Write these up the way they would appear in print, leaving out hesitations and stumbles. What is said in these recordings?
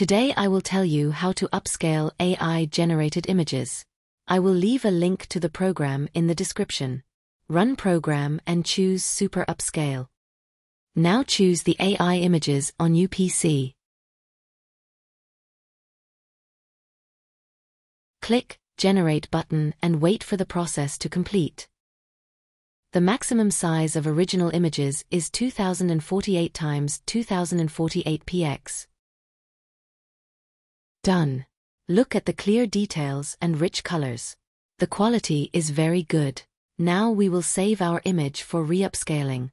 Today I will tell you how to upscale AI-generated images. I will leave a link to the program in the description. Run program and choose Super Upscale. Now choose the AI images on UPC. Click Generate button and wait for the process to complete. The maximum size of original images is 2048 x 2048 px. Done. Look at the clear details and rich colors. The quality is very good. Now we will save our image for re-upscaling.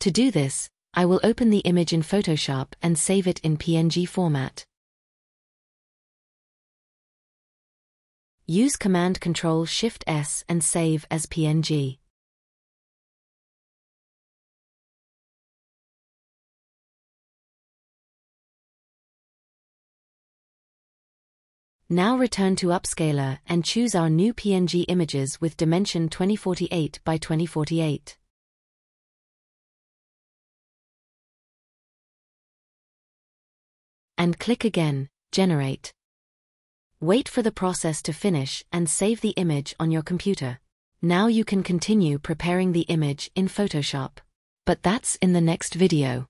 To do this, I will open the image in Photoshop and save it in PNG format. Use Command-Control-Shift-S and save as PNG. Now return to Upscaler and choose our new PNG images with dimension 2048 by 2048. And click again, Generate. Wait for the process to finish and save the image on your computer. Now you can continue preparing the image in Photoshop. But that's in the next video.